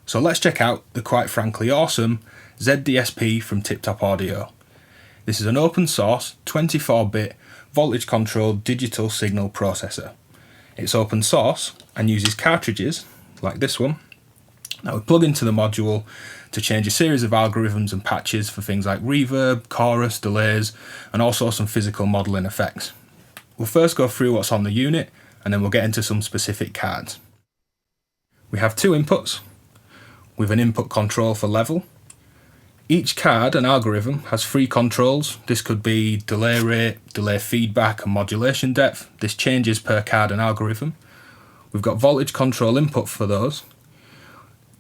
So let's check out the quite frankly awesome Z DSP from TipTop Audio. This is an open source 24-bit voltage controlled digital signal processor. It's open source and uses cartridges like this one that we plug into the module to change a series of algorithms and patches for things like reverb, chorus, delays, and also some physical modelling effects. We'll first go through what's on the unit and then we'll get into some specific cards. We have two inputs with an input control for level. Each card and algorithm has three controls. This could be delay rate, delay feedback, and modulation depth. This changes per card and algorithm. We've got voltage control input for those.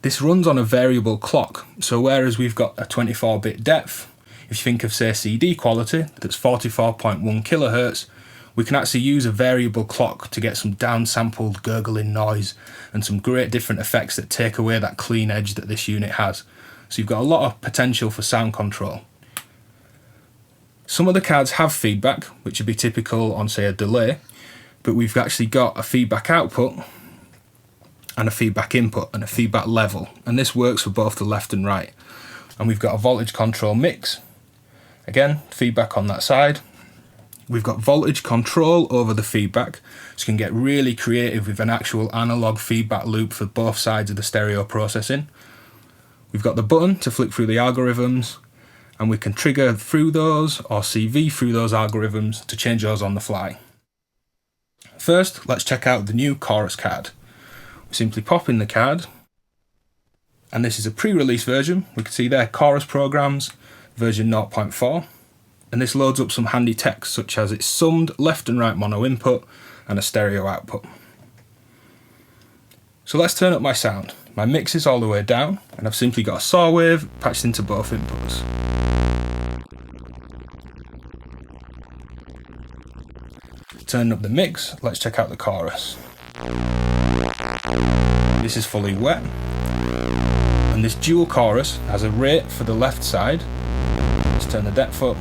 This runs on a variable clock, so whereas we've got a 24-bit depth, if you think of say CD quality that's 44.1 kHz, we can actually use a variable clock to get some downsampled gurgling noise and some great different effects that take away that clean edge that this unit has. So you've got a lot of potential for sound control. Some of the cards have feedback, which would be typical on say a delay, but we've actually got a feedback output and a feedback input and a feedback level, and this works for both the left and right. And we've got a voltage control mix, again feedback on that side. We've got voltage control over the feedback, so you can get really creative with an actual analog feedback loop for both sides of the stereo processing. We've got the button to flick through the algorithms, and we can trigger through those or CV through those algorithms to change those on the fly. First, let's check out the new chorus card. We simply pop in the card, and this is a pre-release version. We can see there chorus programs, version 0.4. And this loads up some handy text such as it's summed left and right mono input and a stereo output. So let's turn up my sound. My mix is all the way down and I've simply got a saw wave patched into both inputs. Turning up the mix, let's check out the chorus. This is fully wet, and this dual chorus has a rate for the left side. Let's turn the depth up,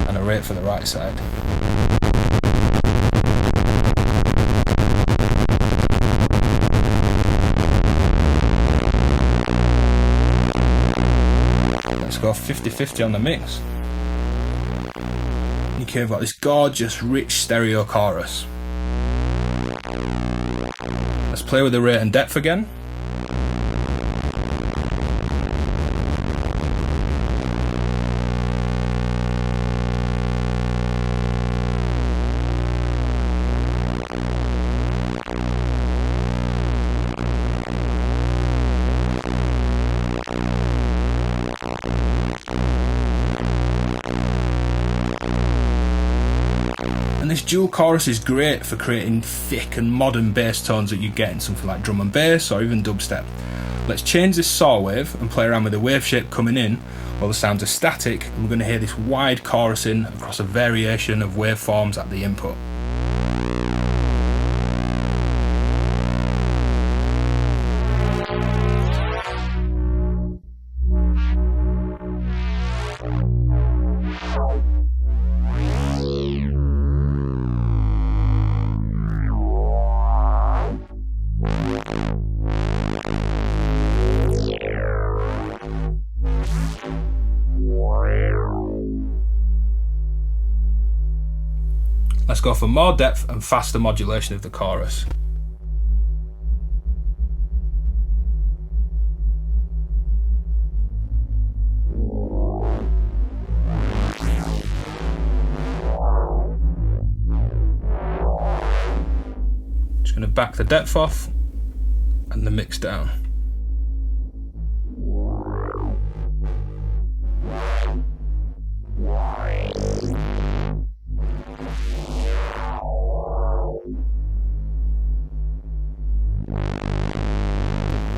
and a rate for the right side. Let's go 50-50 on the mix. You can have this gorgeous, rich stereo chorus. Let's play with the rate and depth again. And this dual chorus is great for creating thick and modern bass tones that you get in something like drum and bass or even dubstep. Let's change this saw wave and play around with the wave shape coming in while the sounds are static, and we're going to hear this wide chorusing across a variation of waveforms at the input. Let's go for more depth and faster modulation of the chorus. Just going to back the depth off and the mix down.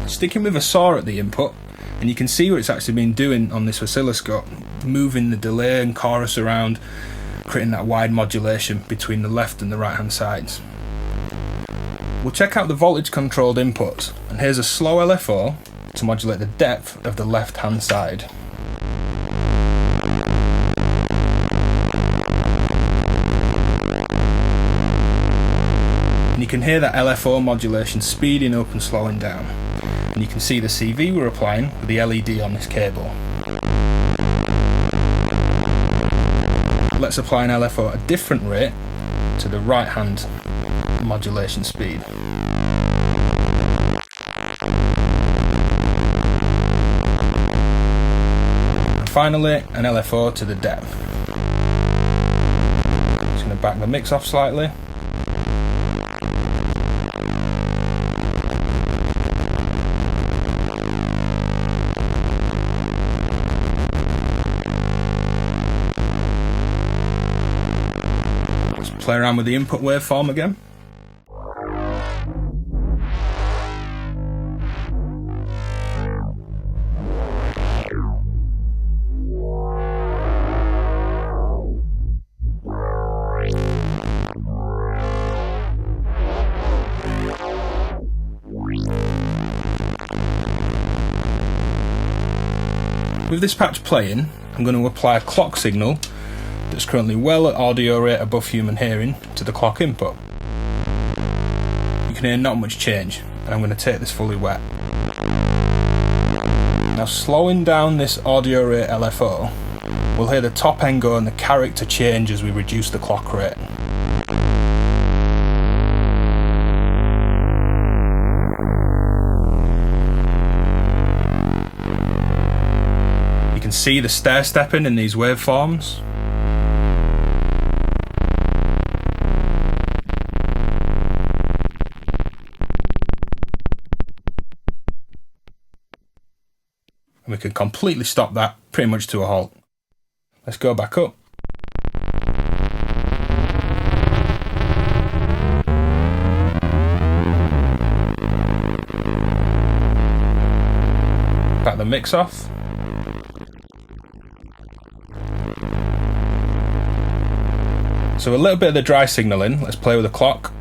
Sticking with a saw at the input, and you can see what it's actually been doing on this oscilloscope, moving the delay and chorus around, creating that wide modulation between the left and the right hand sides. We'll check out the voltage controlled inputs, and here's a slow LFO to modulate the depth of the left hand side. And you can hear that LFO modulation speeding up and slowing down. and you can see the CV we're applying with the LED on this cable. Let's apply an LFO at a different rate to the right hand modulation speed. And finally, an LFO to the depth. Just going to back the mix off slightly. Play around with the input waveform again. With this patch playing, I'm going to apply a clock signal that's currently well at audio rate above human hearing to the clock input. You can hear not much change, and I'm going to take this fully wet. Now slowing down this audio rate LFO, we'll hear the top end go and the character change as we reduce the clock rate. You can see the stair stepping in these waveforms. And we can completely stop that pretty much to a halt. Let's go back up. Back the mix off. So a little bit of the dry signalling, let's play with the clock.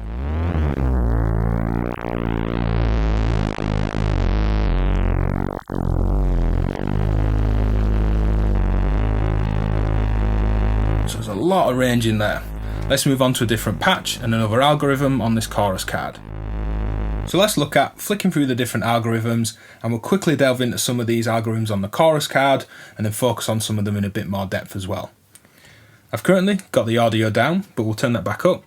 So there's a lot of range in there. Let's move on to a different patch and another algorithm on this chorus card. So let's look at flicking through the different algorithms, and we'll quickly delve into some of these algorithms on the chorus card and then focus on some of them in a bit more depth as well. I've currently got the audio down, but we'll turn that back up.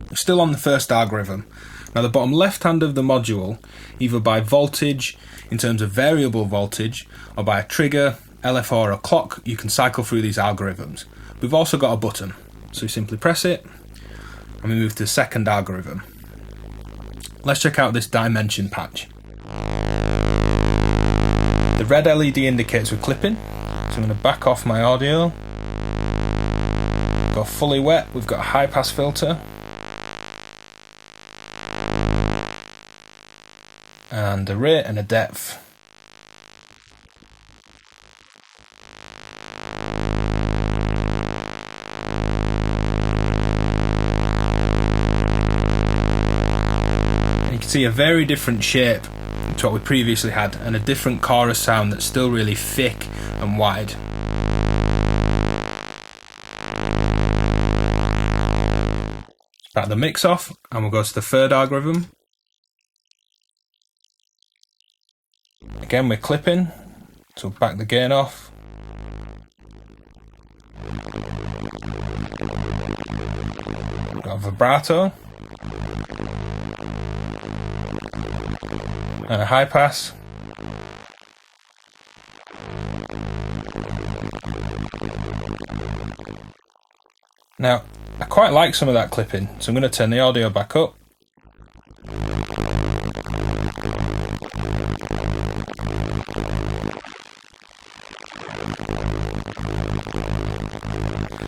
We're still on the first algorithm. Now the bottom left hand of the module, either by voltage in terms of variable voltage or by a trigger, LFO or a clock, you can cycle through these algorithms. We've also got a button, so we simply press it and we move to the second algorithm. Let's check out this dimension patch. The red LED indicates we're clipping, so I'm going to back off my audio. Go fully wet, we've got a high pass filter. And a rate and a depth. And you can see a very different shape to what we previously had, and a different chorus sound that's still really thick and wide. Back the mix off, and we'll go to the third algorithm. Again, we're clipping, so back the gain off. Got a vibrato. And a high pass. Now, I quite like some of that clipping, so I'm going to turn the audio back up.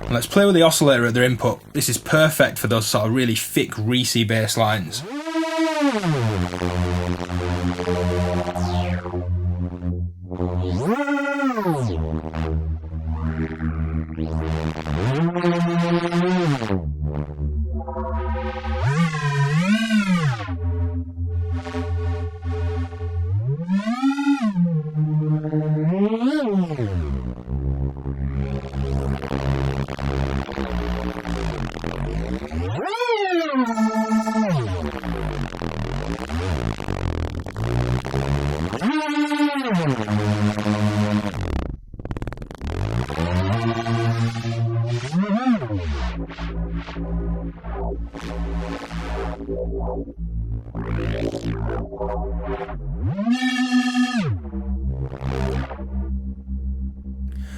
And let's play with the oscillator at their input. This is perfect for those sort of really thick, greasy bass lines.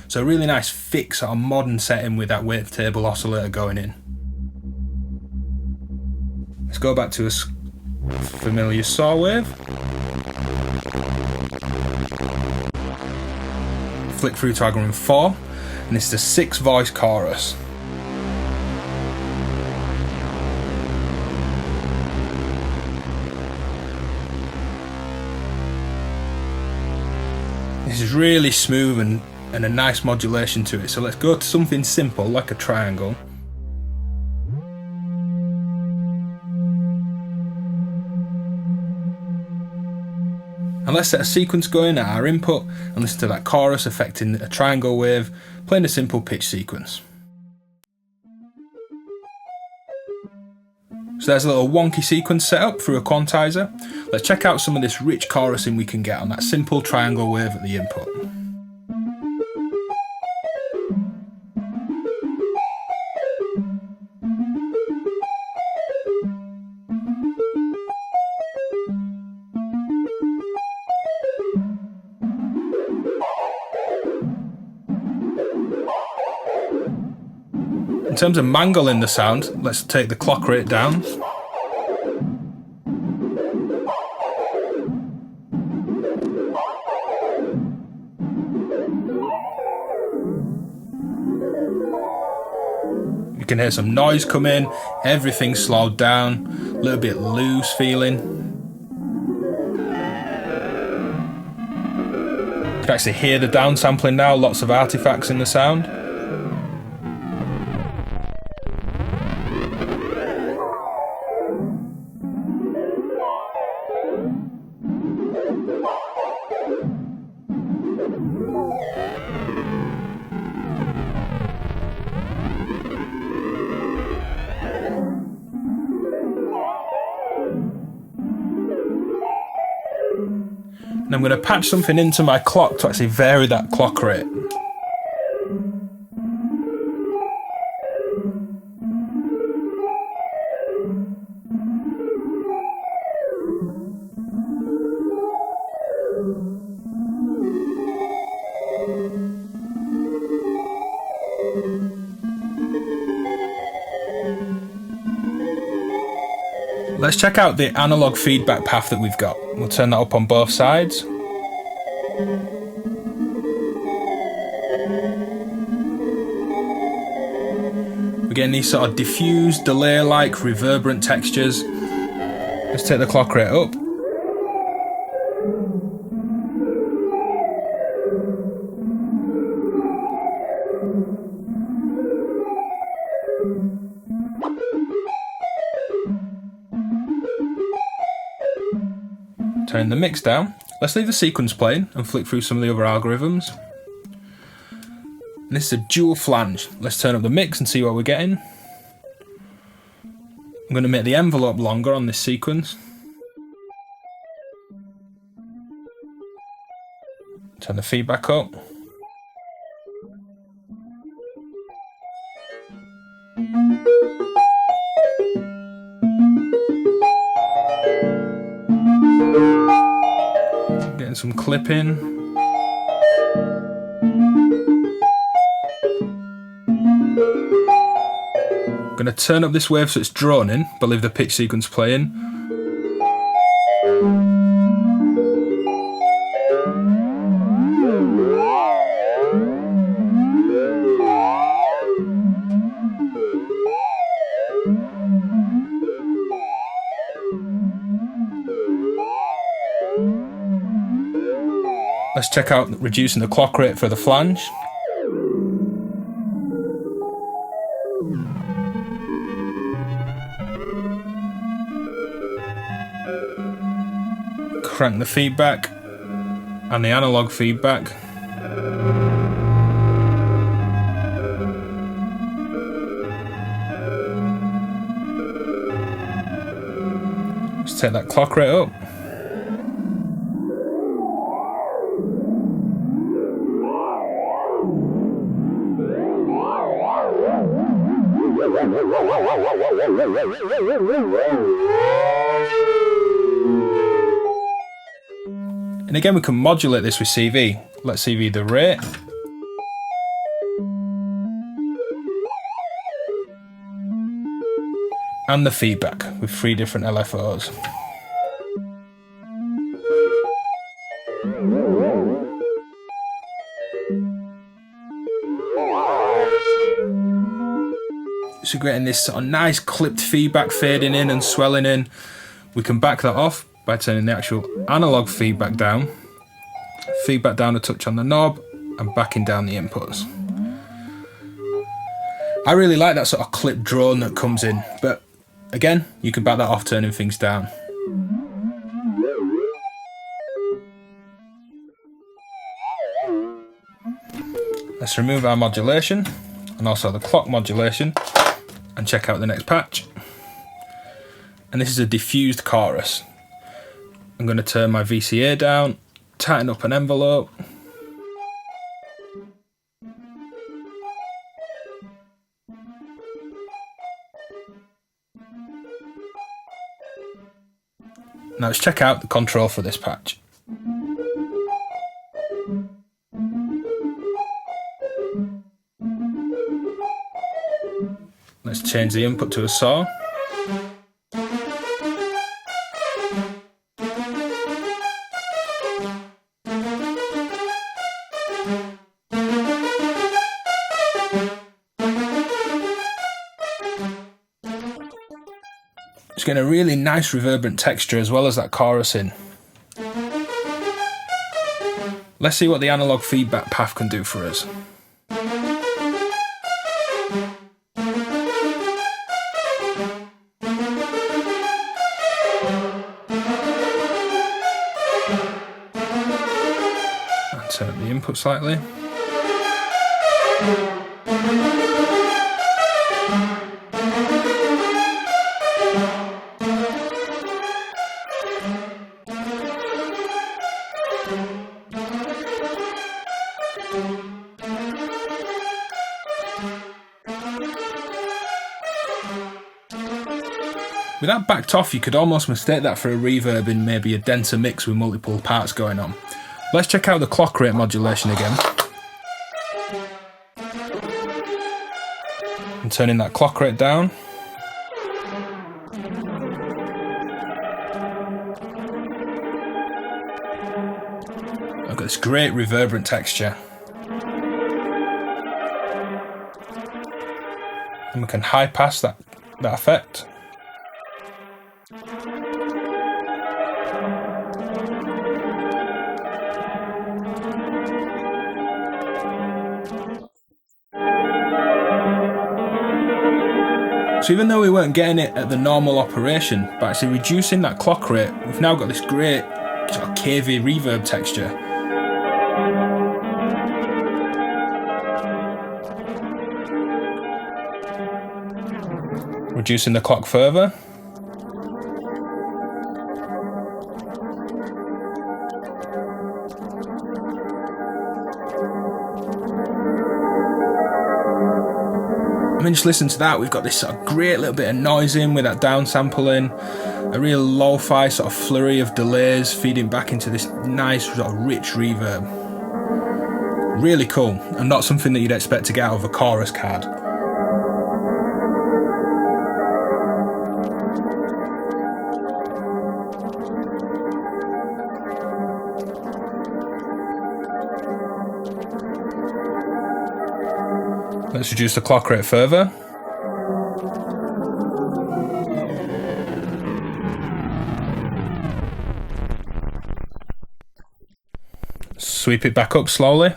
So a really nice fix on a modern setting with that wavetable oscillator going in. Let's go back to a familiar saw wave. Flick through to algorithm 4, and this is a 6-voice chorus. This is really smooth and a nice modulation to it, so let's go to something simple like a triangle. And let's set a sequence going at our input and listen to that chorus affecting a triangle wave, playing a simple pitch sequence. So there's a little wonky sequence set up through a quantizer. Let's check out some of this rich chorusing we can get on that simple triangle wave at the input. In terms of mangling the sound, let's take the clock rate down. You can hear some noise come in, everything's slowed down, a little bit loose feeling. You can actually hear the downsampling now, lots of artifacts in the sound. And I'm going to patch something into my clock to actually vary that clock rate. Let's check out the analog feedback path that we've got. We'll turn that up on both sides. We're getting these sort of diffused, delay-like, reverberant textures. Let's take the clock rate up. Turn the mix down. Let's leave the sequence playing and flick through some of the other algorithms. And this is a dual flange. Let's turn up the mix and see what we're getting. I'm going to make the envelope longer on this sequence. Turn the feedback up. Getting some clipping. I'm going to turn up this wave so it's droning, but leave the pitch sequence playing. Let's check out reducing the clock rate for the flange. Crank the feedback and the analog feedback. Let's take that clock rate up. And again, we can modulate this with CV. Let's CV the rate. And the feedback with 3 different LFOs. So getting this sort of nice clipped feedback fading in and swelling in. We can back that off by turning the actual analog feedback down a touch on the knob, and backing down the inputs. I really like that sort of clip drone that comes in, but again, you can back that off turning things down. Let's remove our modulation and also the clock modulation and check out the next patch. And this is a diffused chorus. I'm going to turn my VCA down, tighten up an envelope. Now let's check out the control for this patch. Let's change the input to a saw. It's getting a really nice reverberant texture as well as that chorusing. Let's see what the analog feedback path can do for us. And turn up the input slightly. With that backed off, you could almost mistake that for a reverb in maybe a denser mix with multiple parts going on. Let's check out the clock rate modulation again. And turning that clock rate down. I've got this great reverberant texture. And we can high pass that effect. So even though we weren't getting it at the normal operation, by actually reducing that clock rate, we've now got this great sort of cavey reverb texture. Reducing the clock further. I mean, just listen to that. We've got this sort of great little bit of noise in with that downsampling, a real lo-fi sort of flurry of delays feeding back into this nice sort of rich reverb. Really cool, and not something that you'd expect to get out of a chorus card. Let's reduce the clock rate further. Sweep it back up slowly.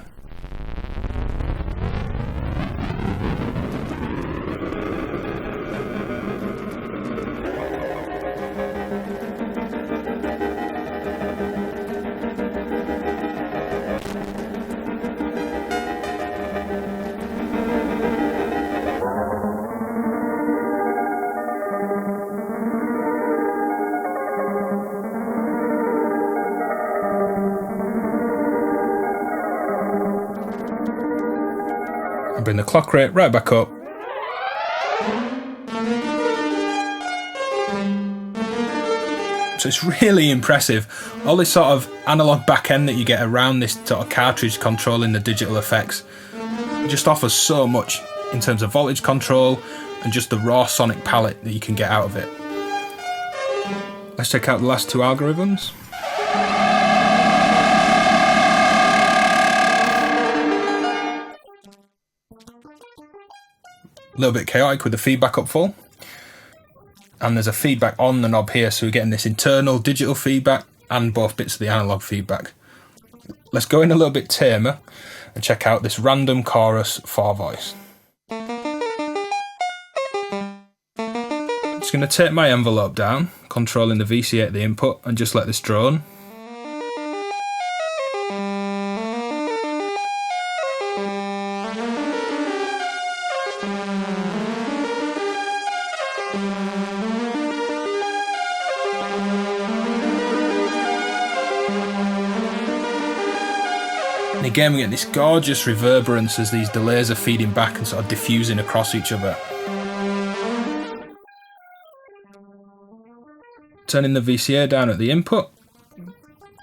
And bring the clock rate right back up. So it's really impressive. All this sort of analog back end that you get around this sort of cartridge controlling the digital effects just offers so much in terms of voltage control and just the raw sonic palette that you can get out of it. Let's check out the last two algorithms. A little bit chaotic with the feedback up full. And there's a feedback on the knob here, so we're getting this internal digital feedback and both bits of the analog feedback. Let's go in a little bit tamer and check out this random chorus 4 voice. Just going to take my envelope down, controlling the VCA at the input, and just let this drone. And again, we get this gorgeous reverberance as these delays are feeding back and sort of diffusing across each other. Turning the VCA down at the input.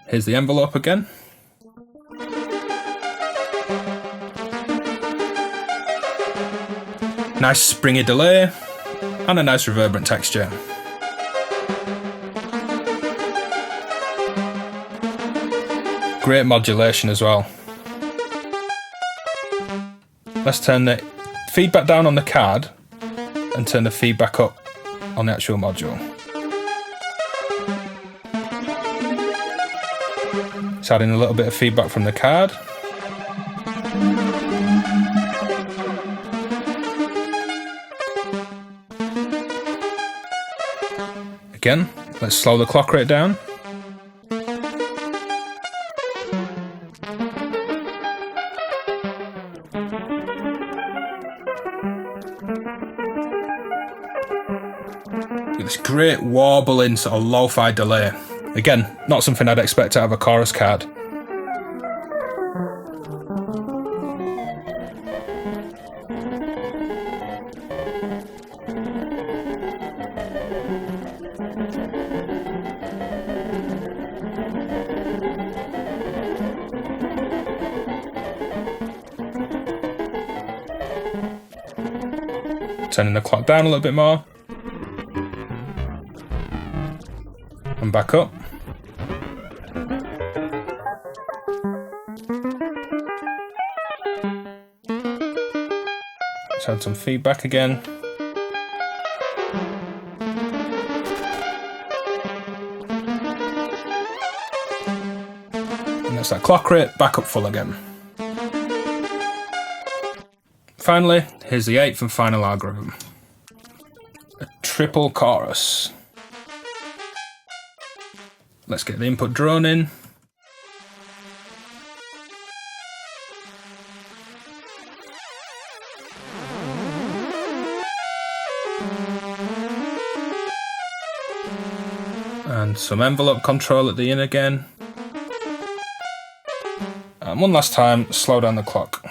Here's the envelope again. Nice springy delay and a nice reverberant texture. Great modulation as well. Let's turn the feedback down on the card and turn the feedback up on the actual module. Just adding a little bit of feedback from the card. Again, let's slow the clock rate down. This great warbling sort of lo-fi delay. Again, not something I'd expect out of a chorus card. Turning the clock down a little bit more. And back up. Let's add some feedback again. And that's that clock rate back up full again. Finally, here's the 8th and final algorithm. A triple chorus. Let's get the input drone in. And some envelope control at the in again. And one last time, slow down the clock.